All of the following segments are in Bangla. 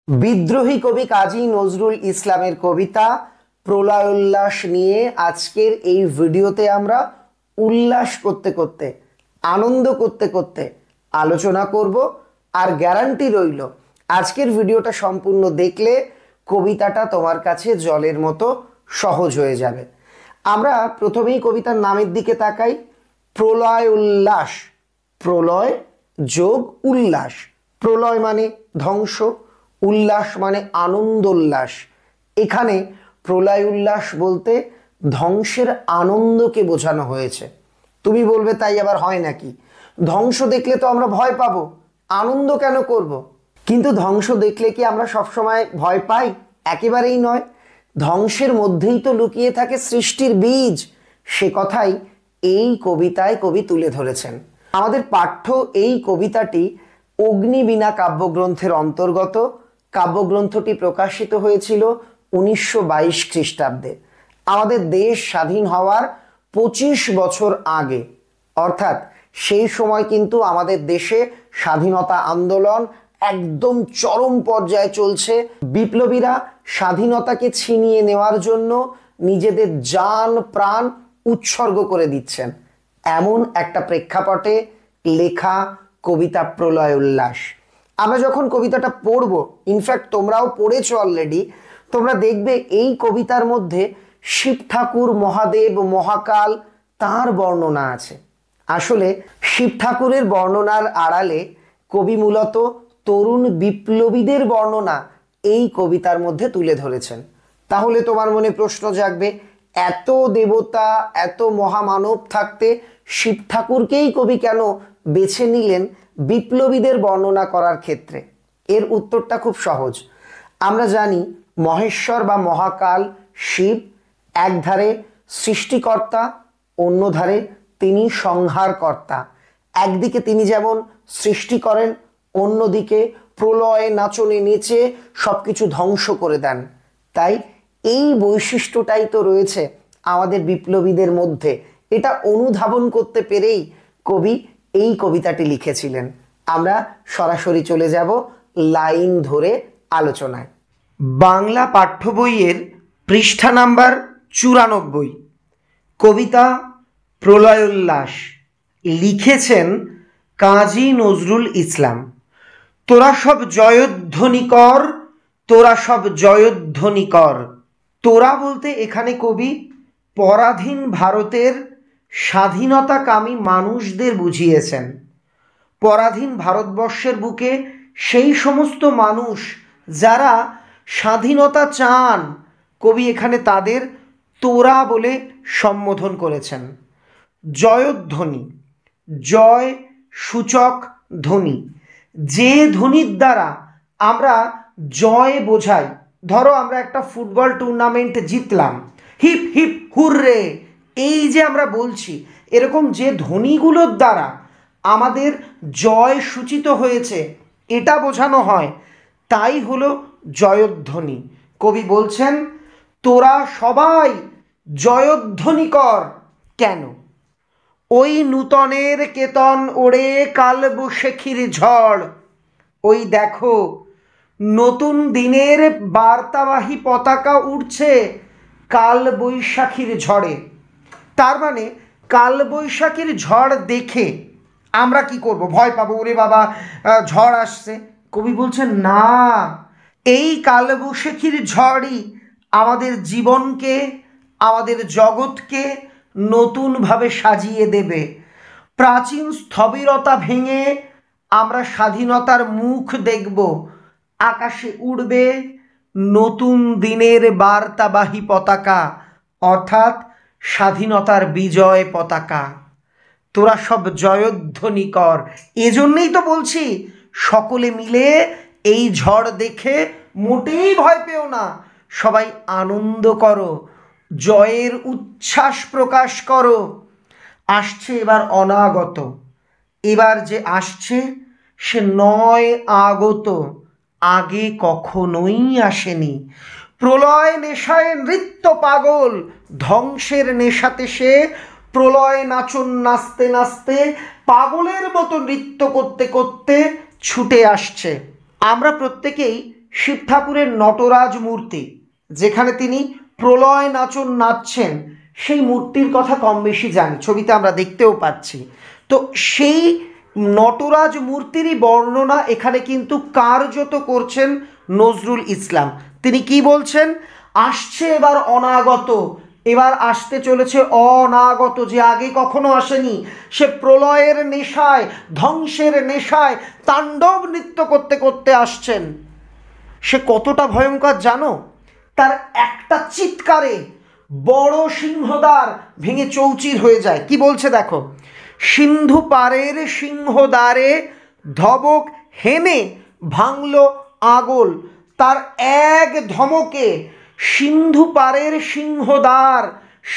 বিদ্রোহী কবি কাজী নজরুল ইসলামের কবিতা প্রলয় উল্লাস নিয়ে আজকের এই ভিডিওতে আমরা উল্লাস করতে করতে আনন্দ করতে করতে আলোচনা করব। আর গ্যারান্টি রইল আজকের ভিডিওটা সম্পূর্ণ দেখলে কবিতাটা তোমার কাছে জলের মতো সহজ হয়ে যাবে। আমরা প্রথমেই কবিতার নামের দিকে তাকাই। প্রলয় উল্লাস, প্রলয় যোগ উল্লাস। প্রলয় মানে ধ্বংস, উল্লাস মানে আনন্দ উল্লাস। এখানে প্রলয় উল্লাস বলতে ধ্বংসের আনন্দকে বোঝানো হয়েছে। তুমি বলবে তাই আবার হয় নাকি? ধ্বংস দেখলে তো আমরা ভয় পাবো, আনন্দ কেন করব? কিন্তু ধ্বংস দেখলে কি আমরা সবসময় ভয় পাই? একেবারেই নয়। ধ্বংসের মধ্যেই তো লুকিয়ে থাকে সৃষ্টির বীজ। সে কথাই এই কবিতায় কবি তুলে ধরেছেন। আমাদের পাঠ্য এই কবিতাটি অগ্নিবীণা কাব্যগ্রন্থের অন্তর্গত। কাব্যগ্রন্থটি প্রকাশিত হয়েছিল 1922 খ্রিস্টাব্দে, আমাদের দেশ স্বাধীন হওয়ার 25 বছর আগে। অর্থাৎ সেই সময় কিন্তু আমাদের দেশে স্বাধীনতা আন্দোলন একদম চরম পর্যায়ে চলছে। বিপ্লবীরা স্বাধীনতাকে ছিনিয়ে নেওয়ার জন্য নিজেদের জান প্রাণ উৎসর্গ করে দিচ্ছেন। এমন একটা প্রেক্ষাপটে লেখা কবিতা প্রলয় উল্লাস। আমরা যখন কবিতাটা পড়ব, ইনফ্যাক্ট তোমরাও পড়েছো অলরেডি, তোমরা দেখবে এই কবিতার মধ্যে শিব ঠাকুর, মহাদেব, মহাকাল তার বর্ণনা আছে। আসলে শিব ঠাকুরের বর্ণনার আড়ালে কবি মূলত তরুণ বিপ্লবীদের বর্ণনা এই কবিতার মধ্যে তুলে ধরেছেন। তাহলে তোমার মনে প্রশ্ন জাগবে, এত দেবতা, এত মহামানব থাকতে শিব ঠাকুরকেই কবি কেন বেছে নিলেন বিপ্লবীদের বর্ণনা করার ক্ষেত্রে? এর উত্তরটা খুব সহজ। আমরা জানি মহেশ্বর বা মহাকাল শিব একধারে সৃষ্টিকর্তা, অন্য ধারে তিনি সংহারকর্তা। একদিকে তিনি যেমন সৃষ্টি করেন, অন্যদিকে প্রলয়ে নাচনে নেচে সবকিছু ধ্বংস করে দেন। তাই এই বৈশিষ্ট্যটাই তো রয়েছে আমাদের বিপ্লবীদের মধ্যে। এটা অনুধাবন করতে পেরেই কবি এই কবিতাটি লিখেছিলেন। আমরা সরাসরি চলে যাব লাইন ধরে আলোচনায়। বাংলা পাঠ্য বইয়ের পৃষ্ঠা নাম্বার 94, কবিতা প্রলয় উল্লাস, লিখেছেন কাজী নজরুল ইসলাম। তোরা সব জয়ধ্বনি কর, তোরা সব জয়ধ্বনি কর। তোরা বলতে এখানে কবি পরাধীন ভারতের স্বাধীনতাকামী মানুষদের বুঝিয়েছেন। পরাধীন ভারতবর্ষের বুকে সেই সমস্ত মানুষ যারা স্বাধীনতা চান, কবি এখানে তাদের তোরা বলে সম্বোধন করেছেন। জয়ধ্বনি, জয় সূচক ধ্বনি, যে ধ্বনির দ্বারা আমরা জয় বোঝাই। ধরো আমরা একটা ফুটবল টুর্নামেন্ট জিতলাম, হিপ হিপ হুররে, এই যে আমরা বলছি, এরকম যে ধ্বনিগুলোর দ্বারা আমাদের জয় সূচিত হয়েছে এটা বোঝানো হয়, তাই হলো জয়ধ্বনি। কবি বলছেন তোরা সবাই জয়ধ্বনি কর। কেন? ওই নূতনের কেতন ওড়ে কালবৈশাখীর ঝড়। ওই দেখো নতুন দিনের বার্তাবাহী পতাকা উঠছে কালবৈশাখীর ঝড়ে। তার মানে কালবৈশাখীর ঝড় দেখে আমরা কি করব? ভয় পাবো, ওরে বাবা ঝড় আসছে। কবি বলছেন না, এই কালবৈশাখীর ঝড়ই আমাদের জীবনকে, আমাদের জগৎকে নতুনভাবে সাজিয়ে দেবে। প্রাচীন স্থবিরতা ভেঙে আমরা স্বাধীনতার মুখ দেখব। আকাশে উড়বে নতুন দিনের বার্তাবাহী পতাকা, অর্থাৎ স্বাধীনতার বিজয় পতাকা। তোরা সব জয়ধ্বনি কর। এজন্যই তো বলছি সকলে মিলে এই ঝড় দেখে মোটেই ভয় পেও না, সবাই আনন্দ করো, জয়ের উচ্ছ্বাস প্রকাশ করো। আসছে এবার অনাগত, এবার যে আসছে সে নয় আগত, আগে কখনোই আসেনি। প্রলয় নেশায় নৃত্য পাগল, ধ্বংসের নেশাতে সে প্রলয় নাচন নাচতে নাচতে পাগলের মতো নৃত্য করতে করতে ছুটে আসছে। আমরা প্রত্যেকেই শিব ঠাকুরের নটরাজ মূর্তি, যেখানে তিনি প্রলয় নাচন নাচছেন, সেই মূর্তির কথা কম বেশি জানি, ছবিতে আমরা দেখতেও পাচ্ছি। তো সেই নটরাজ মূর্তিরই বর্ণনা এখানে কিন্তু কার্যত করছেন নজরুল ইসলাম। তিনি কি বলছেন? আসছে এবার অনাগত, এবার আসতে চলেছে অনাগত, যে আগে কখনো আসেনি। সে প্রলয়ের নেশায়, ধ্বংসের নেশায় তাণ্ডব নৃত্য করতে করতে আসছেন। সে কতটা ভয়ঙ্কর জানো? তার একটা চিৎকারে বড় সিংহদ্বার ভেঙে চৌচির হয়ে যায়। কি বলছে দেখো, সিন্ধু পারের সিংহদ্বারে ধবক হেনে ভাঙল আগল। তার এক ধমকে সিন্ধু পারের সিংহদ্বার,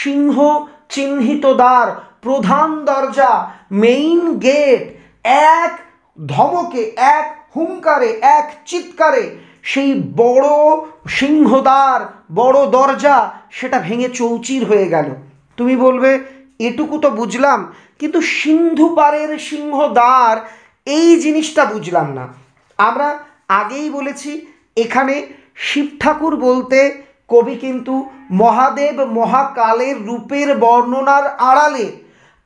সিংহ চিহ্নিত দ্বার, প্রধান দরজা, মেইন গেট, এক ধমকে, এক হুঙ্কারে, এক চিৎকারে সেই বড় সিংহদ্বার, বড় দরজা, সেটা ভেঙে চৌচির হয়ে গেল। তুমি বলবে এটুকু তো বুঝলাম, কিন্তু সিন্ধু পারের সিংহদ্বার এই জিনিসটা বুঝলাম না। আমরা আগেই বলেছি, এখানে শিব ঠাকুর বলতে কবি কিন্তু মহাদেব মহাকালের রূপের বর্ণনার আড়ালে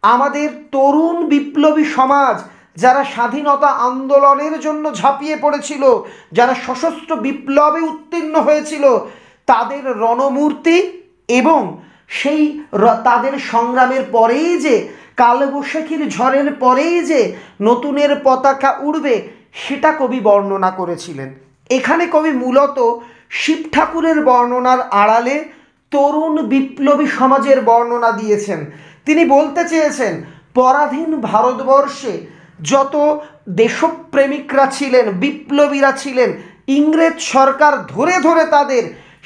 আমাদের তরুণ বিপ্লবী সমাজ, যারা স্বাধীনতা আন্দোলনের জন্য ঝাঁপিয়ে পড়েছিল, যারা সশস্ত্র বিপ্লবে উত্তীর্ণ হয়েছিল, তাদের রণমূর্তি এবং সেই তাদের সংগ্রামের পরেই যে কালবৈশাখীর ঝড়ের পরেই যে নতুনের পতাকা উড়বে, সেটা কবি বর্ণনা করেছিলেন। এখানে কবি মূলত শিব ঠাকুরের বর্ণনার আড়ালে তরুণ বিপ্লবী সমাজের বর্ণনা দিয়েছেন। তিনি বলতে চেয়েছেন, পরাধীন ভারতবর্ষে যত দেশপ্রেমিকরা ছিলেন, বিপ্লবীরা ছিলেন, ইংরেজ সরকার ধরে ধরে তাদের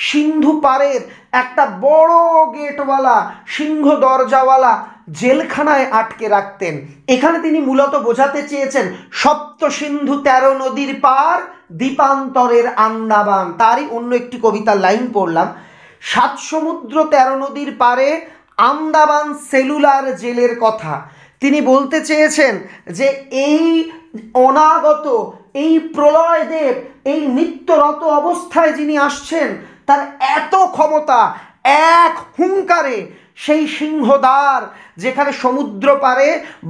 সিন্ধু পারের একটা বড় গেটওয়ালা, সিংহ দরজাওয়ালা জেলখানায় আটকে রাখতেন। এখানে তিনি মূলত বোঝাতে চেয়েছেন, সপ্ত সিন্ধু 13 নদীর পার, দ্বীপান্তরের আন্দামান। তারই অন্য একটি কবিতার লাইন পড়লাম, 7 সমুদ্র 13 নদীর পারে আন্দামান সেলুলার জেলের কথা। তিনি বলতে চেয়েছেন যে এই অনাগত, এই প্রলয় দেব, এই নিত্যরত অবস্থায় যিনি আসছেন, তার এত ক্ষমতা, এক হুঙ্কারে সেই সিংহদ্বার, যেখানে সমুদ্র পারে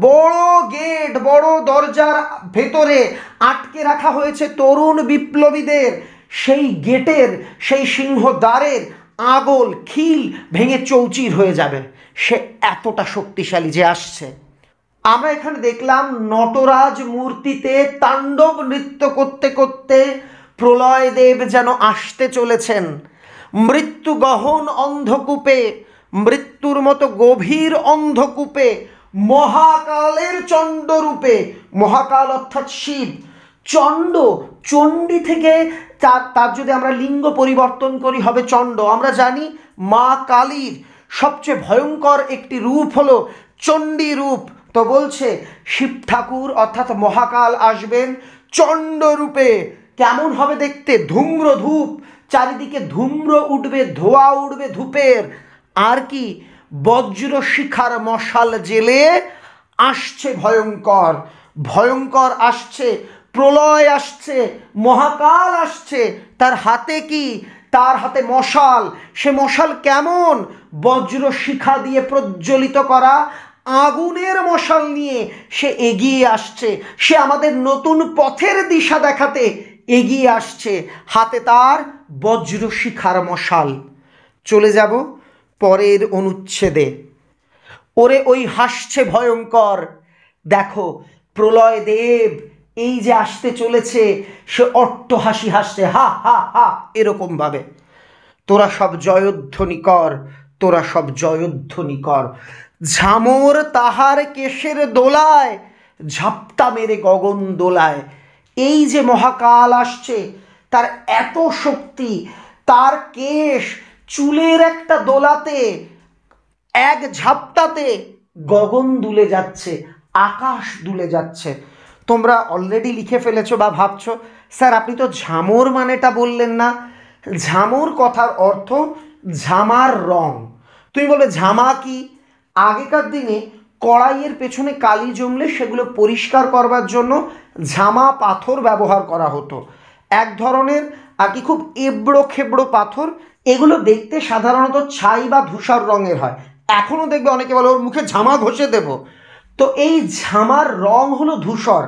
বড় গেট, বড় দরজার ভেতরে আটকে রাখা হয়েছে তরুণ বিপ্লবীদের, সেই গেটের, সেই সিংহদ্বারের আগল খিল ভেঙে চৌচির হয়ে যাবে। সে এতটা শক্তিশালী যে আসছে। আমরা এখানে দেখলাম নটরাজ মূর্তিতে তাণ্ডব নৃত্য করতে করতে প্রলয় দেব যেন আসতে চলেছেন। মৃত্যু গহন অন্ধকূপে, মৃত্যুর মতো গভীর অন্ধকূপে, মহাকালের চণ্ডরূপে, মহাকাল অর্থাৎ শিব, চণ্ড, চণ্ডী থেকে তার যদি আমরা লিঙ্গ পরিবর্তন করি হবে চণ্ড। আমরা জানি মা কালীর সবচেয়ে ভয়ঙ্কর একটি রূপ হলো চণ্ডী রূপ। তো বলছে শিব ঠাকুর অর্থাৎ মহাকাল আসবেন চণ্ড রূপে। কেমন হবে দেখতে? ধূম্র ধূপ, চারিদিকে ধূম্র উঠবে, ধোয়া উঠবে ধূপের। আর কি? বজ্র শিখার মশাল জেলে আসছে ভয়ঙ্কর, ভয়ঙ্কর আসছে, প্রলয় আসছে, মহাকাল আসছে। তার হাতে কি? তার হাতে মশাল। সে মশাল কেমন? বজ্র শিখা দিয়ে প্রজ্বলিত করা আগুনের মশাল নিয়ে সে এগিয়ে আসছে। সে আমাদের নতুন পথের দিশা দেখাতে এগিয়ে আসছে, হাতে তার বজ্র শিখার মশাল। চলে যাব পরের অনুচ্ছেদে। ওরে ওই হাসছে ভয়ঙ্কর, দেখো প্রলয় দেব এই যে আসতে চলেছে, সে অট্টহাসি হাসছে, হা হা হা, এরকম ভাবে। তোরা সব জয়ধ্বনি কর, তোরা সব জয়ধ্বনি কর। ঝামর তাহার কেশের দোলায়, ঝাপটা মেরে গগন দোলায়। এই যে মহাকাল আসছে, তার এত শক্তি, তার কেশ চুলের একটা দোলাতে, এক ঝাপটাতে গগন দুলে যাচ্ছে, আকাশ দুলে যাচ্ছে। তোমরা অলরেডি লিখে ফেলেছো বা ভাবছো, স্যার আপনি তো ঝামর মানেটা বললেন না। ঝামর কথার অর্থ ঝামার রং। তুমি বলবে ঝামা কি? আগেকার দিনে কড়াইয়ের পেছনে কালি জমলে সেগুলো পরিষ্কার করবার জন্য ঝামা পাথর ব্যবহার করা হতো। এক ধরনের আর কি খুব এবড়ো খেবড়ো পাথর। এগুলো দেখতে সাধারণত ছাই বা ধূসর রঙের হয়। এখনও দেখবে অনেকে বলে ওর মুখে ঝামা ঘষে দেব, তো এই ঝামার রং হলো ধূসর।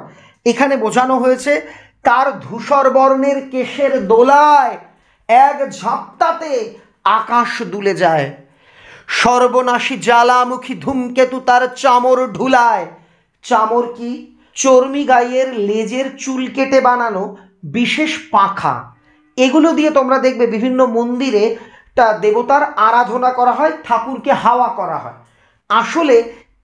এখানে বোঝানো হয়েছে তার ধূসর বর্ণের কেশের দোলায় এক ঝাপটাতে আকাশ দুলে যায়। সর্বনাশী জ্বালামুখী ধূমকেতু তার চামর ঢুলায়। চামর কি? চর্মি গাইয়ের লেজের চুল কেটে বানানো বিশেষ পাখা। এগুলো দিয়ে তোমরা দেখবে বিভিন্ন মন্দিরে দেবতার আরাধনা করা হয়, ঠাকুরকে হাওয়া করা হয়। আসলে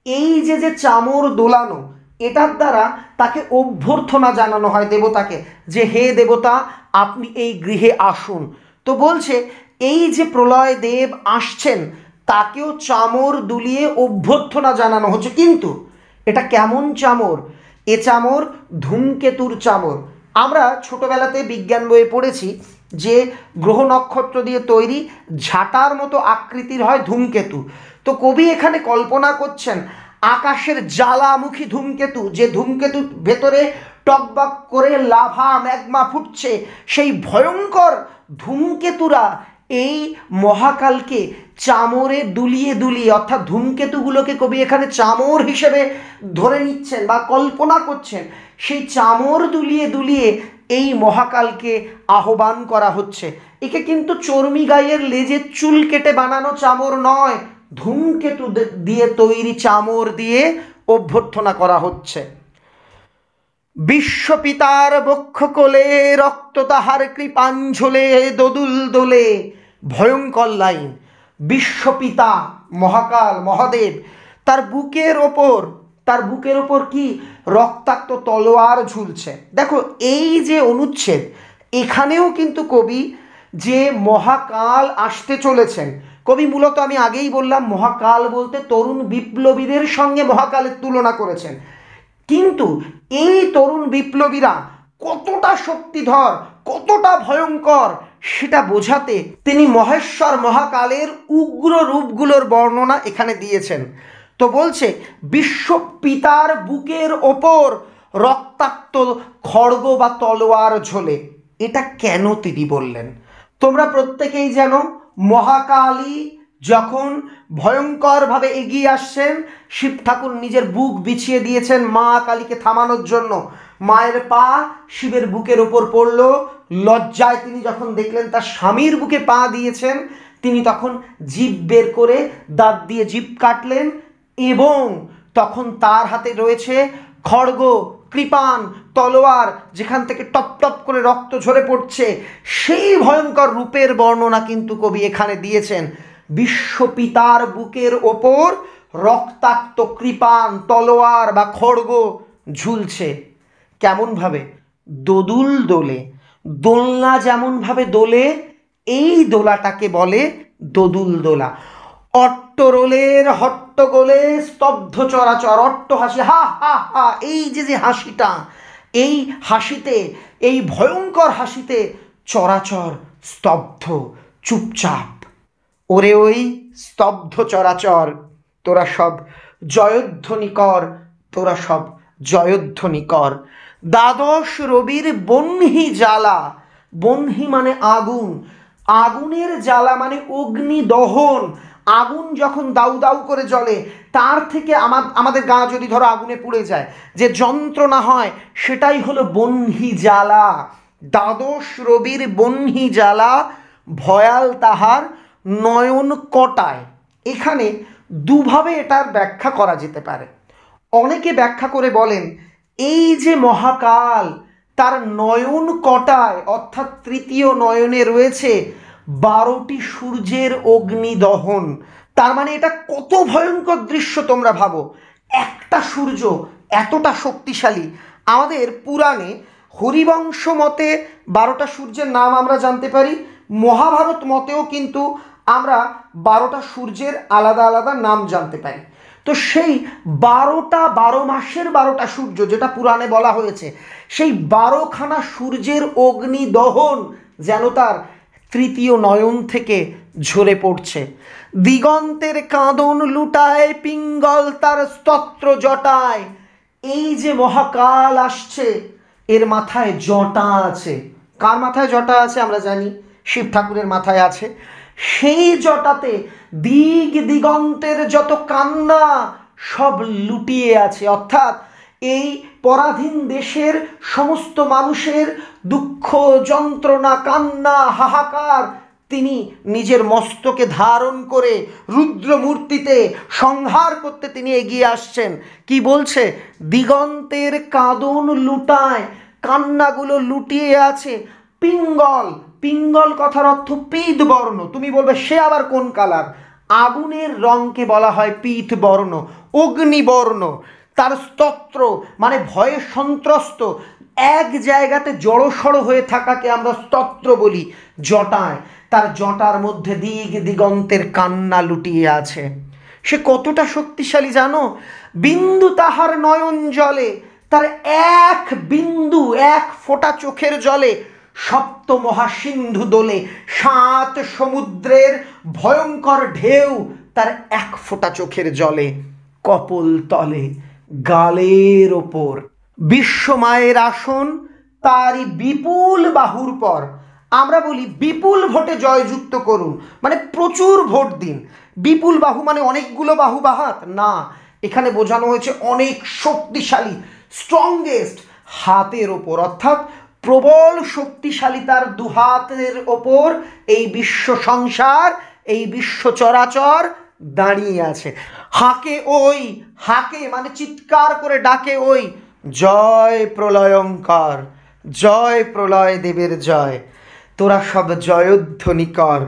এই যে যে চামর দোলানো, এটার দ্বারা তাকে অভ্যর্থনা জানানো হয় দেবতাকে, যে হে দেবতা আপনি এই গৃহে আসুন। তো বলছে এই যে প্রলয় দেব আসছেন তাকেও চামর দুলিয়ে অভ্যর্থনা জানানো হচ্ছে। কিন্তু এটা কেমন চামর? এ চামর ধূমকেতুর চামর। আমরা ছোটবেলাতে বিজ্ঞান বইয়ে পড়েছি যে গ্রহ নক্ষত্র দিয়ে তৈরি ঝাঁটার মতো আকৃতির হয় ধূমকেতু। তো কবি এখানে কল্পনা করছেন আকাশের জ্বালামুখী ধূমকেতু, যে ধূমকেতু ভেতরে টকবক করে লাভা ম্যাগমা ফুটছে, সেই ভয়ঙ্কর ধূমকেতুরা এই মহাকালকে চামরে দুলিয়ে দুলিয়ে, অর্থাৎ ধূমকেতুগুলোকে কবি এখানে চামর হিসেবে ধরে নিচ্ছেন বা কল্পনা করছেন, সেই চামর দুলিয়ে দুলিয়ে এই মহাকালকে আহ্বান করা হচ্ছে। একে কিন্তু চর্মি গাইয়ের লেজের চুল কেটে বানানো চামর নয়, ধূমকেতু দিয়ে তৈরি চামর দিয়ে অভ্যর্থনা করা হচ্ছে। বিশ্বপিতার বক্ষ কোলে রক্ত তাহার কৃপাঞ্জলে দোদুল দোলে। ভয়ঙ্কর লাইন। বিশ্বপিতা মহাকাল মহাদেব, তার বুকের ওপর কি রক্তাক্ত তলোয়ার ঝুলছে। দেখো এই যে অনুচ্ছেদ, এখানেও কিন্তু কবি যে মহাকাল আসতে চলেছেন, কবি মূলত আমি আগেই বললাম মহাকাল বলতে তরুণ বিপ্লবীদের সঙ্গে মহাকালের তুলনা করেছেন। কিন্তু এই তরুণ বিপ্লবীরা কতটা শক্তিধর, কতটা ভয়ঙ্কর, সেটা বোঝাতে তিনি মহেশ্বর মহাকালের উগ্র রূপগুলোর বর্ণনা এখানে দিয়েছেন। তো বলছে বিশ্বপিতার বুকের ওপর রক্তাক্ত খড়গ বা তলোয়ার ঝোলে। এটা কেন তিনি বললেন? তোমরা প্রত্যেকেই জানো মহাকালী যখন ভয়ঙ্করভাবে এগিয়ে আসছেন, শিব ঠাকুর নিজের বুক বিছিয়ে দিয়েছেন মা কালীকে থামানোর জন্য। মায়ের পা শিবের বুকের ওপর পড়ল। লজ্জায় তিনি যখন দেখলেন তার স্বামীর বুকে পা দিয়েছেন, তিনি তখন জিভ বের করে দাঁত দিয়ে জিভ কাটলেন, এবং তখন তার হাতে রয়েছে খড়গ, কৃপান, তলোয়ার, যেখান থেকে টপ টপ করে রক্ত ঝরে পড়ছে। সেই ভয়ঙ্কর রূপের বর্ণনা কিন্তু কবি এখানে দিয়েছেন। বিশ্বপিতার বুকের ওপর রক্তাক্ত কৃপান, তলোয়ার বা খড়গ ঝুলছে। কেমনভাবে? দোদুল দোলে। দোলনা যেমনভাবে দোলে, এই দোলাটাকে বলে দোদুল দোলা। অট্টরোলের হট্টগোলে স্তব্ধ চরাচর। অট্ট হাসি, হা হা হা, এই যে যে হাসিটা, এই হাসিতে, এই ভয়ঙ্কর হাসিতে চরাচর স্তব্ধ, চুপচাপ। ওরে ওই স্তব্ধ চরাচর, তোরা সব জয়ধ্বনি কর, তোরা সব জয়ধ্বনি কর। দ্বাদশ রবির বহ্নি জ্বালা। বহ্নি মানে আগুন, আগুনের জ্বালা মানে অগ্নি দহন। আগুন যখন দাউ দাউ করে জ্বলে, তার থেকে আমাদের গা যদি ধরো আগুনে পুড়ে যায় যে যন্ত্রণা হয়, সেটাই হলো বহ্নি জ্বালা। দ্বাদশ রবির বহ্নি জ্বালা, ভয়াল তাহার নয়ন কটায়। এখানে দুভাবে এটার ব্যাখ্যা করা যেতে পারে। অনেকে ব্যাখ্যা করে বলেন এই যে মহাকাল, তার নয়ন কটায়, অর্থাৎ তৃতীয় নয়নে রয়েছে 12টি সূর্যের অগ্নিদহন। তার মানে এটা কত ভয়ঙ্কর দৃশ্য তোমরা ভাবো। একটা সূর্য এতটা শক্তিশালী। আমাদের পুরাণে হরিবংশ মতে 12টা সূর্যের নাম আমরা জানতে পারি। মহাভারত মতেও কিন্তু আমরা 12টা সূর্যের আলাদা আলাদা নাম জানতে পারি। তো সেই 12টা 12 মাসের 12টা সূর্য যেটা পুরাণে বলা হয়েছে, সেই 12খানা সূর্যের অগ্নিদহন যেন তার তৃতীয় নয়ন থেকে ঝরে পড়ছে। দিগন্তের কাঁদন লুটায় পিঙ্গল তার স্তত্র জটায়। এই যে মহাকাল আসছে, এর মাথায় জটা আছে। কার মাথায় জটা আছে আমরা জানি, শিব ঠাকুরের মাথায় আছে। সেই জটাতে দিগ দিগন্তের যত কান্না সব লুটিয়ে আছে, অর্থাৎ এই পরাধীন দেশের সমস্ত মানুষের দুঃখ যন্ত্রণা কান্না হাহাকার তিনি নিজের মস্তকে ধারণ করে রুদ্রমূর্তিতে সংহার করতে তিনি এগিয়ে আসছেন। কি বলছে? দিগন্তের কাঁদন লুটায়, কান্নাগুলো লুটিয়ে আছে। পিঙ্গল, পিঙ্গল কথার অর্থ পীত বর্ণ। তুমি বলবে সে আবার কোন কালার? আগুনের রঙকে বলা হয় পীত বর্ণ, অগ্নিবর্ণ। তার স্তোত্র মানে ভয়ে সন্ত্রস্ত, এক জায়গাতে জড়সড় হয়ে থাকাকে আমরা স্তোত্র বলি। জটায়, তার জটার মধ্যে দিগ দিগন্তের কান্না লুটিয়ে আছে। সে কতটা শক্তিশালী জানো? বিন্দু তাহার নয়ন জলে, তার এক বিন্দু, এক ফোঁটা চোখের জলে সপ্ত মহাসিন্ধু দোলে, 7 সমুদ্রের ভয়ঙ্কর ঢেউ তার এক ফোঁটা চোখের জলে। কপোল তলে, গালের ওপর বিশ্বমায়ের আসন, তারই বিপুল বাহুর পর। আমরা বলি বিপুল ভোটে জয়যুক্ত করুন, মানে প্রচুর ভোট দিন। বিপুল বাহু মানে অনেকগুলো বাহু বা হাত না, এখানে বোঝানো হয়েছে অনেক শক্তিশালী, স্ট্রংগেস্ট হাতের ওপর, অর্থাৎ প্রবল শক্তিশালী তার দুহাতের ওপর এই বিশ্ব সংসার, এই বিশ্ব চরাচর দাঁড়িয়ে আছে। হাঁকে ওই, হাঁকে মানে চিৎকার করে ডাকে ওই, জয় প্রলয়ঙ্কর, জয় প্রলয় দেবের জয়, তোরা সব জয়ধ্বনি কর,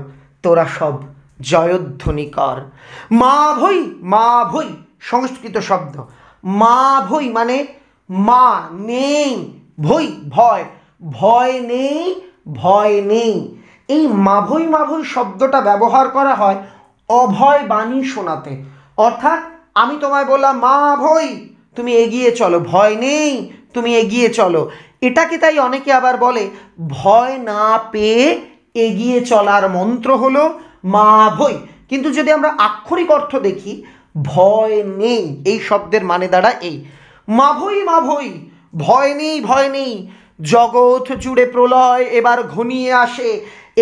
তোরা সব জয়ধ্বনি কর। মা ভৈ, মা ভৈ সংস্কৃত শব্দ। মা ভৈ মানে মা নেই, ভৈ ভয়, ভয় নেই, ভয় নেই। এই মাভৈ মাভৈ শব্দটা ব্যবহার করা হয় অভয় বাণী শোনাতে, অর্থাৎ আমি তোমায় বললাম মা ভৈ, তুমি এগিয়ে চলো, ভয় নেই, তুমি এগিয়ে চলো। এটাকে তাই অনেকে আবার বলে ভয় না পেয়ে এগিয়ে চলার মন্ত্র হলো মা ভৈ। কিন্তু যদি আমরা আক্ষরিক অর্থ দেখি, ভয় নেই এই শব্দের মানে দাঁড়া এই, মা ভৈ মা ভৈ, ভয় নেই ভয় নেই। জগৎ জুড়ে প্রলয় এবার ঘনিয়ে আসে,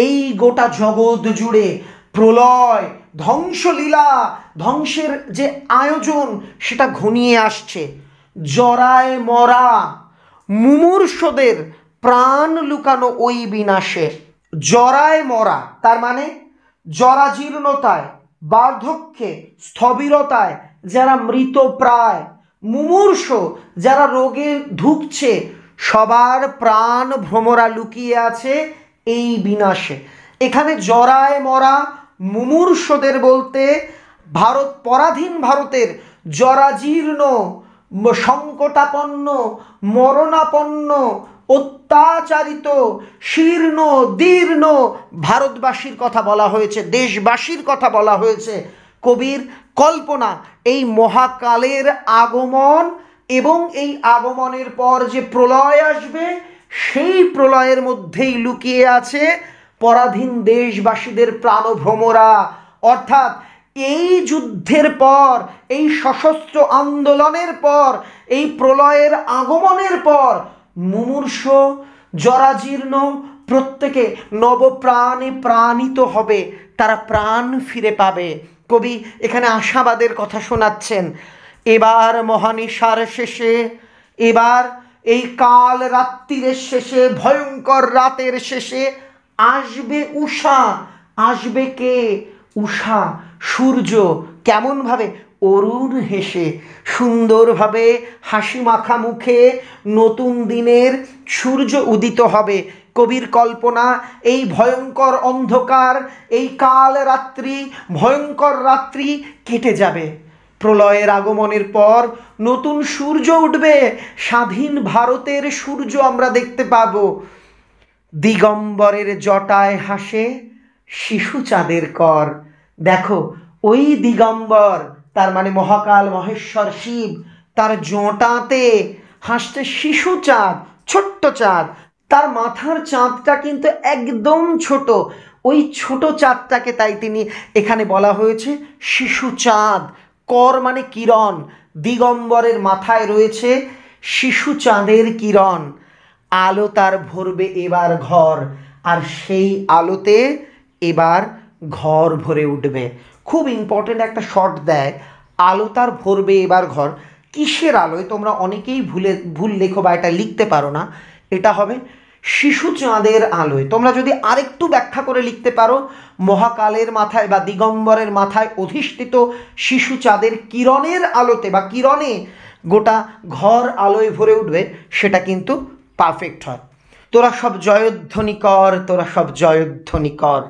এই গোটা জগৎ জুড়ে প্রলয়, ধ্বংসলীলা, ধ্বংসের যে আয়োজন সেটা ঘনিয়ে আসছে। জরায় মরা মুমূর্ষদের প্রাণ লুকানো ওই বিনাশে। জরায় মরা তার মানে জরাজীর্ণতায়, বার্ধক্যে, স্থবিরতায় যারা মৃত প্রায়, মুমূর্ষ যারা রোগে ধুঁকছে, সবার প্রাণ ভ্রমরা লুকিয়ে আছে এই বিনাশে। এখানে জরায় মরা মুমূর্ষদের বলতে ভারত, পরাধীন ভারতের জরাজীর্ণ, সংকটাপন্ন, মরণাপন্ন, অত্যাচারিত, শীর্ণ দীর্ণ ভারতবাসীর কথা বলা হয়েছে, দেশবাসীর কথা বলা হয়েছে। কবির কল্পনা এই মহাকালের আগমন এবং এই আগমনের পর যে প্রলয় আসবে, সেই প্রলয়ের মধ্যেই লুকিয়ে আছে পরাধীন দেশবাসীদের প্রাণভ্রমরা। অর্থাৎ এই যুদ্ধের পর, এই সশস্ত্র আন্দোলনের পর, এই প্রলয়ের আগমনের পর মুমূর্ষ জরাজীর্ণ প্রত্যেকে নবপ্রাণে প্রাণিত হবে, তারা প্রাণ ফিরে পাবে। কবি এখানে আশাবাদের কথা শোনাচ্ছেন। এবার মহানিশার শেষে, এবার এই কাল রাত্রির শেষে, ভয়ঙ্কর রাতের শেষে আসবে উষা। আসবে কে? উষা, সূর্য। কেমনভাবে? অরুণ হেসে, সুন্দরভাবে হাসি মাখা মুখে নতুন দিনের সূর্য উদিত হবে। কবির কল্পনা এই ভয়ঙ্কর অন্ধকার, এই কাল রাত্রি, ভয়ঙ্কর রাত্রি কেটে যাবে। প্রলয়ের আগমনের পর নতুন সূর্য উঠবে, স্বাধীন ভারতের সূর্য আমরা দেখতে পাব। দিগম্বরের জটায় হাসে শিশু চাঁদের কর। দেখো ওই দিগম্বর তার মানে মহাকাল মহেশ্বর শিব, তার জটাতে হাসছে শিশু চাঁদ, ছোট্ট চাঁদ। তার মাথার চাঁদটা কিন্তু একদম ছোট, ওই ছোট চাঁদটাকে তাই তিনি এখানে বলা হয়েছে শিশু চাঁদ। কর মানে কিরণ, দিগম্বরের মাথায় রয়েছে শিশু চাঁদের কিরণ। আলো তার ভরবে এবার ঘর, আর সেই আলোতে এবার ঘর ভরে উঠবে। খুব ইম্পর্টেন্ট একটা শর্ট দেয়, আলো তার ভরবে এবার ঘর। কিসের আলোয়? তোমরা অনেকেই ভুল লেখো বা এটা লিখতে পারো না। এটা হবে শিশু চাঁদের আলোয়। তোমরা যদি আরেকটু ব্যাখ্যা করে লিখতে পারো, মহাকালের মাথায় বা দিগম্বরের মাথায় অধিষ্ঠিত শিশু চাঁদের কিরণের আলোতে বা কিরণে গোটা ঘর আলোয় ভরে উঠবে, সেটা কিন্তু পারফেক্ট হয়। তোরা সব জয়ধ্বনি কর, তোরা সব জয়ধ্বনি কর।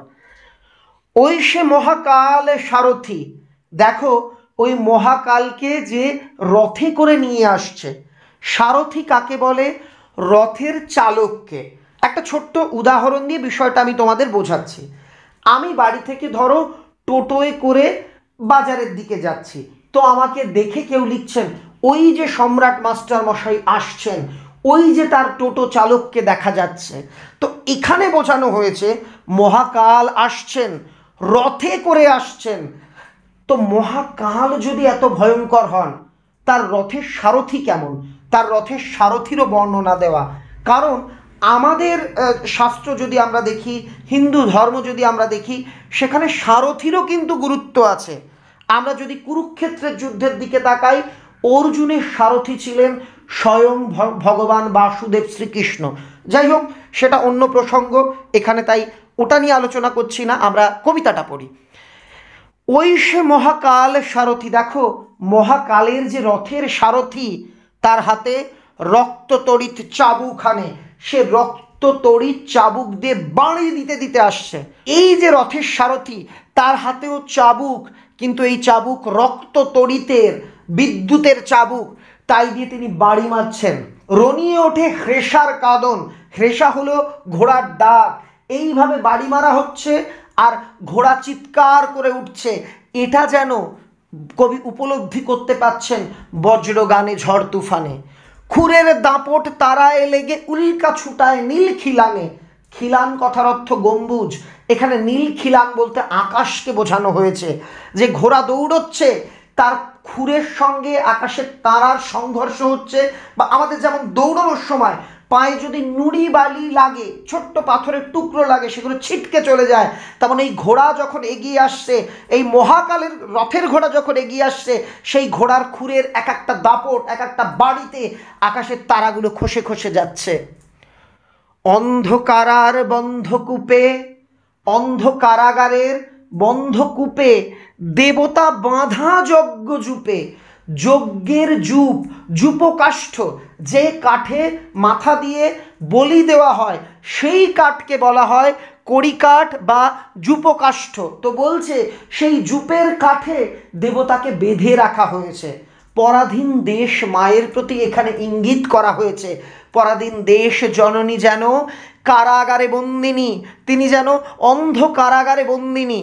ওই সে মহাকাল সারথি। দেখো, ওই মহাকালকে যে রথে করে নিয়ে আসছে, সারথি কাকে বলে? রথের চালককে। একটা ছোট্ট উদাহরণ দিয়ে বিষয়টা আমি তোমাদের বোঝাচ্ছি। আমি বাড়ি থেকে ধরো টোটোয় করে বাজারের দিকে যাচ্ছি, তো আমাকে দেখে কেউ লিখছেন, ওই যে সম্রাট মাস্টার মশাই আসছেন, ওই যে তার টোটো চালককে দেখা যাচ্ছে। তো এখানে বোঝানো হয়েছে মহাকাল আসছেন, রথে করে আসছেন। তো মহাকাল যদি এত ভয়ঙ্কর হন, তার রথের সারথি কেমন? তার রথের সারথিরও বর্ণনা দেওয়া। কারণ আমাদের শাস্ত্র যদি আমরা দেখি, হিন্দু ধর্ম যদি আমরা দেখি, সেখানে সারথিরও কিন্তু গুরুত্ব আছে। আমরা যদি কুরুক্ষেত্রের যুদ্ধের দিকে তাকাই, অর্জুনের সারথি ছিলেন স্বয়ং ভগবান বাসুদেব শ্রীকৃষ্ণ। যাই হোক, সেটা অন্য প্রসঙ্গ, এখানে তাই ওটা নিয়ে আলোচনা করছি না, আমরা কবিতাটা পড়ি। ওই সে মহাকাল সারথি। দেখো, মহাকালের যে রথের সারথি, তার হাতে রক্ত তড়িৎ চাবুকখানে, সে রক্ত তড়িৎ চাবুক দিয়ে বাড়ি দিতে দিতে আসছে। এই যে রথের সারথি, তার হাতেও চাবুক, কিন্তু এই চাবুক রক্ত তড়িতের, বিদ্যুতের চাবুক, তাই দিয়ে তিনি বাড়ি মারছেন। রনিয়ে ওঠে হ্রেষার কাঁদন। হ্রেষা হলো ঘোড়ার ডাক। এইভাবে বাড়ি মারা হচ্ছে আর ঘোড়া চিৎকার করে উঠছে। এটা যেন কবি উপলব্ধি করতে পাচ্ছেন বজ্রগানে ঝড় তুফানে। খুরের দাপট তারায় লেগে উল্কা ছুটায় নীল খিলানে। খিলান কথার অর্থ গম্বুজ, এখানে নীল খিলান বলতে আকাশকে বোঝানো হয়েছে। যে ঘোড়া দৌড়চ্ছে, তার খুরের সঙ্গে আকাশের তারার সংঘর্ষ হচ্ছে। বা আমাদের যেমন দৌড়ানোর সময় পায়ে যদি নুড়ি বালি লাগে, ছোট্ট পাথরের টুকরো লাগে, সেগুলো ছিটকে চলে যায়, তেমন এই ঘোড়া যখন এগিয়ে আসছে, এই মহাকালের রথের ঘোড়া যখন এগিয়ে আসছে, সেই ঘোড়ার খুরের এক একটা দাপট, এক একটা বাড়িতে আকাশের তারাগুলো খসে খসে যাচ্ছে। অন্ধকারার বন্ধকূপে, অন্ধকারাগারের বন্ধকূপে দেবতা বাঁধা যজ্ঞ জূপে। যজ্ঞের জূপ, জূপকাষ্ঠ, যে কাঠে মাথা দিয়ে বলি দেওয়া হয়, সেই কাঠকে বলা হয় কড়িকাঠ বা জূপকাষ্ঠ। তো বলছে সেই জূপের কাঠে দেবতাকে বেঁধে রাখা হয়েছে। পরাধীন দেশ মায়ের প্রতি এখানে ইঙ্গিত করা হয়েছে। পরাধীন দেশ জননী যেন কারাগারে বন্দিনী, তিনি যেন অন্ধ কারাগারে বন্দিনী।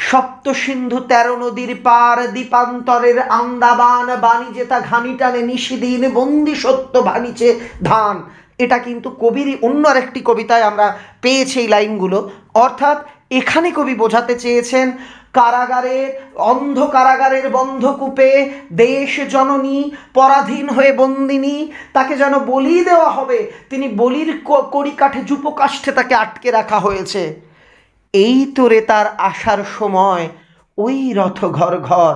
সপ্ত সিন্ধু 13 নদীর পার, দ্বীপান্তরের আন্দামান, বাণিজ্যে তা ঘানি টানে নিশিদিন, বন্দি সত্য ভানিছে ধান। এটা কিন্তু কবিরই অন্য আরেকটি কবিতায় আমরা পেয়েছি এই লাইনগুলো। অর্থাৎ এখানে কবি বোঝাতে চেয়েছেন কারাগারে, অন্ধ কারাগারের বন্ধকূপে দেশ জননী পরাধীন হয়ে বন্দিনী, তাকে যেন বলি দেওয়া হবে, তিনি বলির কড়িকাঠে জূপকাষ্ঠে তাকে আটকে রাখা হয়েছে। এই তোরে তার আসার সময় ওই রথ ঘর ঘর।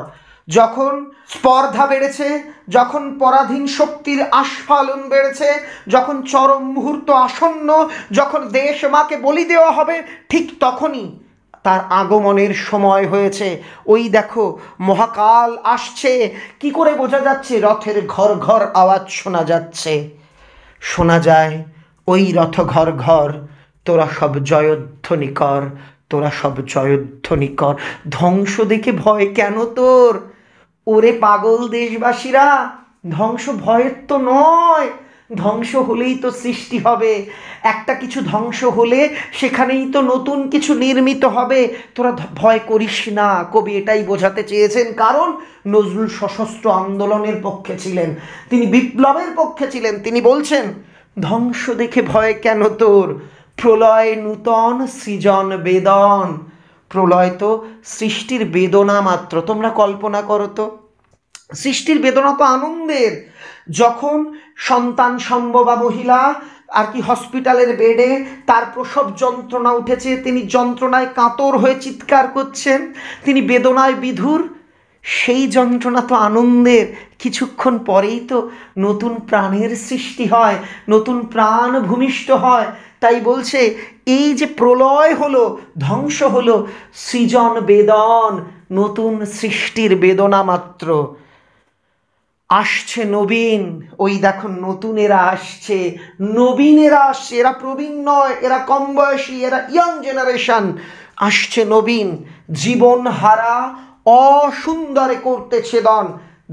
যখন স্পর্ধা বেড়েছে, যখন পরাধীন শক্তির আস্ফালন বেড়েছে, যখন চরম মুহূর্ত আসন্ন, যখন দেশ মাকে বলি দেওয়া হবে, ঠিক তখনই তার আগমনের সময় হয়েছে। ওই দেখো মহাকাল আসছে। কি করে বোঝা যাচ্ছে? রথের ঘর ঘর আওয়াজ শোনা যাচ্ছে। শোনা যায় ওই রথ ঘর ঘর, তোরা সব জয়ধ্বনি কর, তোরা সব জয়ধ্বনি কর। ধ্বংস দেখে ভয় কেন তোর? ওরে পাগল দেশবাসীরা, ধ্বংস ভয়ের তো নয়। ধ্বংস হলেই তো সৃষ্টি হবে, একটা কিছু ধ্বংস হলে সেখানেই তো নতুন কিছু নির্মিত হবে। তোরা ভয় করিস না, কবি এটাই বোঝাতে চেয়েছেন। কারণ নজরুল সশস্ত্র আন্দোলনের পক্ষে ছিলেন, তিনি বিপ্লবের পক্ষে ছিলেন। তিনি বলছেন ধ্বংস দেখে ভয় কেন তোর, প্রলয় নূতন সৃজন বেদন। প্রলয় তো সৃষ্টির বেদনা মাত্র। তোমরা কল্পনা করো তো, সৃষ্টির বেদনা তো আনন্দের। যখন সন্তান সম্ভবা মহিলা আর কি হসপিটালের বেডে তার প্রসব যন্ত্রণা উঠেছে, তিনি যন্ত্রণায় কাতর হয়ে চিৎকার করছেন, তিনি বেদনায় বিধুর। সেই যন্ত্রণা তো আনন্দের, কিছুক্ষণ পরেই তো নতুন প্রাণের সৃষ্টি হয়, নতুন প্রাণ ভূমিষ্ঠ হয়। তাই বলছে এই যে প্রলয় হলো, ধ্বংস হলো, সৃজন বেদন, নতুন সৃষ্টির বেদনা মাত্র। আসছে নবীন, ওই দেখো নতুনেরা আসছে, নবীনেরা আসছে, এরা প্রবীণ নয়, এরা কম বয়সী, এরা ইয়াং জেনারেশন। আসছে নবীন, জীবন হারা অসুন্দরে করতে ছেদন।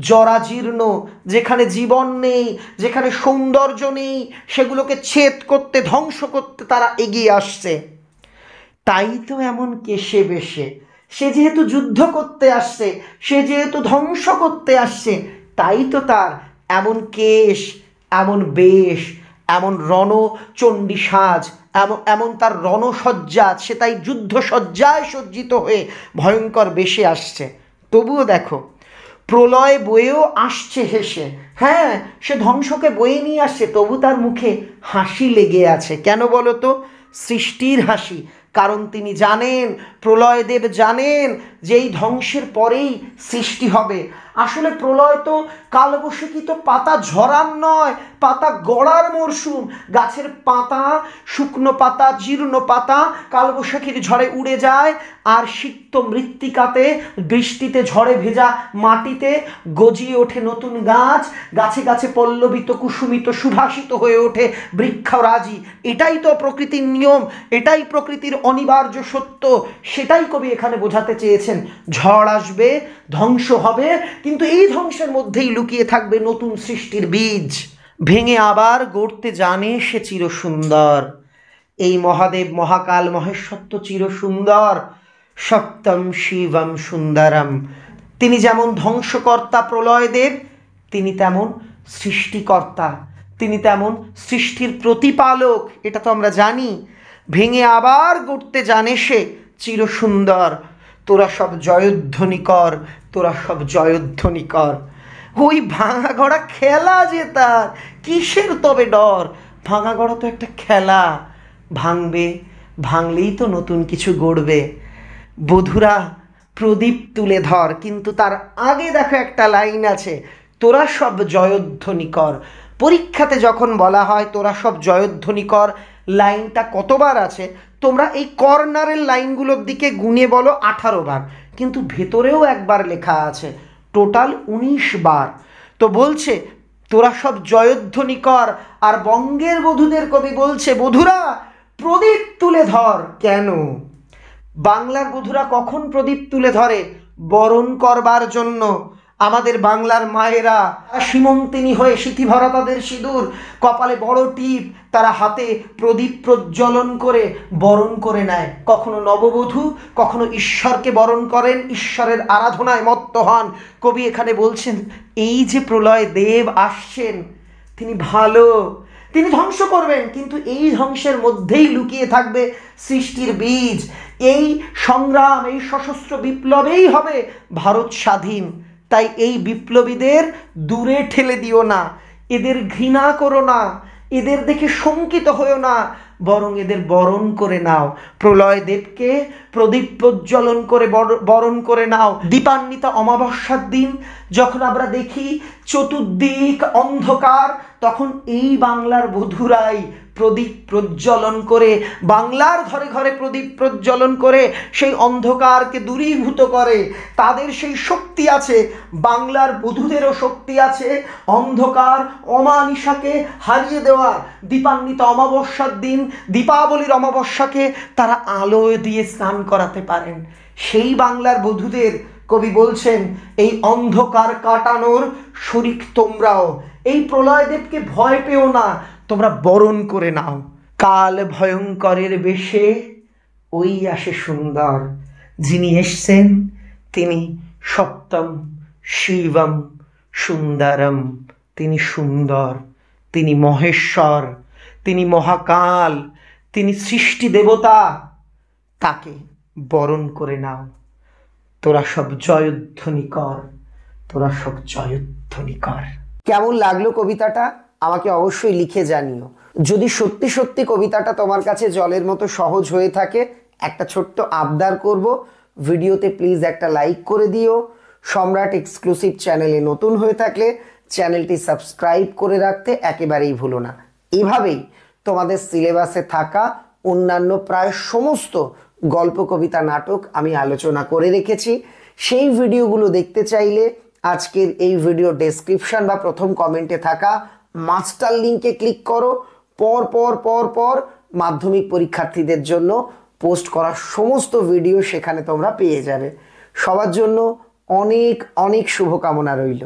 জরাজীর্ণ, যেখানে জীবন নেই, যেখানে সৌন্দর্য নেই, সেগুলোকে ছেদ করতে, ধ্বংস করতে তারা এগিয়ে আসছে। তাই তো এমন কেশে বেশে, সে যেহেতু যুদ্ধ করতে আসছে, সে যেহেতু ধ্বংস করতে আসছে, তাই তো তার এমন কেশ, এমন বেশ, এমন রণচণ্ডী সাজ, এমন তার রণসজ্জা, সে তাই যুদ্ধসজ্জায় সজ্জিত হয়ে ভয়ঙ্কর বেশে আসছে। তবুও দেখো প্রলয় বয়েও আসছে হেসে। হ্যাঁ, সে ধ্বংসকে বয়ে নিয়ে আসছে, তবু তার মুখে হাসি লেগে আছে। কেন বলো তো? সৃষ্টির হাসি। কারণ তিনি জানেন, প্রলয়দেব জানেন যে এই ধ্বংসের পরেই সৃষ্টি হবে। আসলে প্রলয় তো কালবৈশাখী, তো পাতা ঝরার নয়, পাতা গড়ার মরশুম। গাছের পাতা, শুকনো পাতা, জীর্ণ পাতা কালবৈশাখীর ঝড়ে উড়ে যায়, আর সিক্ত মৃত্তিকাতে, বৃষ্টিতে ঝড়ে ভেজা মাটিতে গজিয়ে ওঠে নতুন গাছ। গাছে গাছে পল্লবিত, কুসুমিত, সুভাষিত হয়ে ওঠে বৃক্ষরাজি। এটাই তো প্রকৃতির নিয়ম, এটাই প্রকৃতির অনিবার্য সত্য। সেটাই কবি এখানে বোঝাতে চেয়েছেন। ঝড় আসবে, ধ্বংস হবে, কিন্তু এই ধ্বংসের মধ্যেই লুকিয়ে থাকবে নতুন সৃষ্টির বীজ। ভেঙে আবার গড়তে জানে সে চিরসুন্দর। এই মহাদেব, মহাকাল, মহেশ্বর চিরসুন্দর। সপ্তম শিবম সুন্দরম। তিনি যেমন ধ্বংসকর্তা প্রলয়দেব, তিনি তেমন সৃষ্টিকর্তা, তিনি তেমন সৃষ্টির প্রতিপালক। এটা তো আমরা জানি। ভেঙে আবার গড়তে জানে সে চিরসুন্দর। তোরা সব জয়ধ্বনি কর, তোরা সব জয়ধ্বনি কর। ওই ভাঙা গড়া খেলা যে তার, কিসের তবে ডর? ভাঙা গড়া তো একটা খেলা, ভাঙবে, ভাঙলেই তো নতুন কিছু গড়বে। বধুরা প্রদীপ তুলে ধর, কিন্তু তার আগে দেখো একটা লাইন আছে, তোরা সব জয়ধ্বনি কর। পরীক্ষাতে যখন বলা হয় তোরা সব জয়ধ্বনি কর, লাইনটা কতবার আছে তোমরা এই কর্নারের লাইনগুলোর দিকে গুনে বলো 18 বার, কিন্তু ভেতরেও একবার লেখা আছে, টোটাল 19 বার। তো বলছে তোরা সব জয়ধ্বনি কর। আর বঙ্গের বধূদের কবি বলছে, বধুরা প্রদীপ তুলে ধর। কেন? বাংলার বধূরা কখন প্রদীপ তুলে ধরে? বরণ করবার জন্য। আমাদের বাংলার মায়েরা সীমন্তিনী হয়ে সিথি ভরা তাদের সিঁদুর, কপালে বড় টিপ, তারা হাতে প্রদীপ প্রজ্বলন করে বরণ করে নেয়। কখনো নববধূ, কখনো ঈশ্বরকে বরণ করেন, ঈশ্বরের আরাধনায় মত্ত হন। কবি এখানে বলছেন এই যে প্রলয় দেব আসছেন, তিনি ভালো, তিনি ধ্বংস করবেন, কিন্তু এই ধ্বংসের মধ্যেই লুকিয়ে থাকবে সৃষ্টির বীজ। এই সংগ্রাম, এই সশস্ত্র বিপ্লবেই হবে ভারত স্বাধীন। তাই এই বিপ্লবীদের দূরে ঠেলে দিও না, এদের ঘৃণা করো না, এদের দেখে শঙ্কিত হয়েও না, বরং এদের বরণ করে নাও। প্রলয় দেবকে প্রদীপ প্রজ্বলন করে বরণ করে নাও। দীপান্বিতা অমাবস্যার দিন যখন আমরা দেখি চতুর্দিক অন্ধকার, তখন এই বাংলার বধূরাই প্রদীপ প্রজ্বলন করে, বাংলার ঘরে ঘরে প্রদীপ প্রজ্বলন করে সেই অন্ধকারকে দূরীভূত করে। তাদের সেই শক্তি আছে, বাংলার বধূদেরও শক্তি আছে অন্ধকার অমানিসাকে হারিয়ে দেওয়ার। দীপান্বিতা অমাবস্যার দিন, দীপাবলির অমাবস্যাকে তারা আলো দিয়ে স্নান করাতে পারেন। সেই বাংলার বধূদের কবি বলছেন এই অন্ধকার কাটানোর শরিক তোমরাও। এই প্রলয়দেবকে ভয় পেও না, তোমরা বরণ করে নাও। কাল ভয়ঙ্করের বেশে ওই আসে সুন্দর। যিনি এসছেন তিনি সপ্তম শিবম সুন্দরম। তিনি সুন্দর, তিনি মহেশ্বর, তিনি মহাকাল, তিনি সৃষ্টি দেবতা। তাকে বরণ করে নাও। তোরা সব জয়ধ্বনি কর, তোরা সব জয়ধ্বনি কর। কেমন লাগলো কবিতাটা? আমাকে অবশ্যই লিখে জানিও। যদি সত্যি সত্যি কবিতাটা তোমার কাছে জলের মতো সহজ হয়ে থাকে, একটা ছোট্ট আবদার করব, ভিডিওতে প্লিজ একটা লাইক করে দিও। সম্রাট এক্সক্লুসিভ চ্যানেলে নতুন হয়ে থাকলে চ্যানেলটি সাবস্ক্রাইব করে রাখতে একেবারেই ভুলো না। এভাবেই তোমাদের সিলেবাসে থাকা অন্যান্য প্রায় সমস্ত গল্প, কবিতা, নাটক আমি আলোচনা করে রেখেছি। সেই ভিডিওগুলো দেখতে চাইলে আজকের এই ভিডিও ডেসক্রিপশন বা প্রথম কমেন্টে থাকা মাস্টার লিঙ্কে ক্লিক করো। পর পর পর পর মাধ্যমিক পরীক্ষার্থীদের জন্য পোস্ট করা সমস্ত ভিডিও সেখানে তোমরা পেয়ে যাবে। সবার জন্য অনেক অনেক শুভকামনা রইল।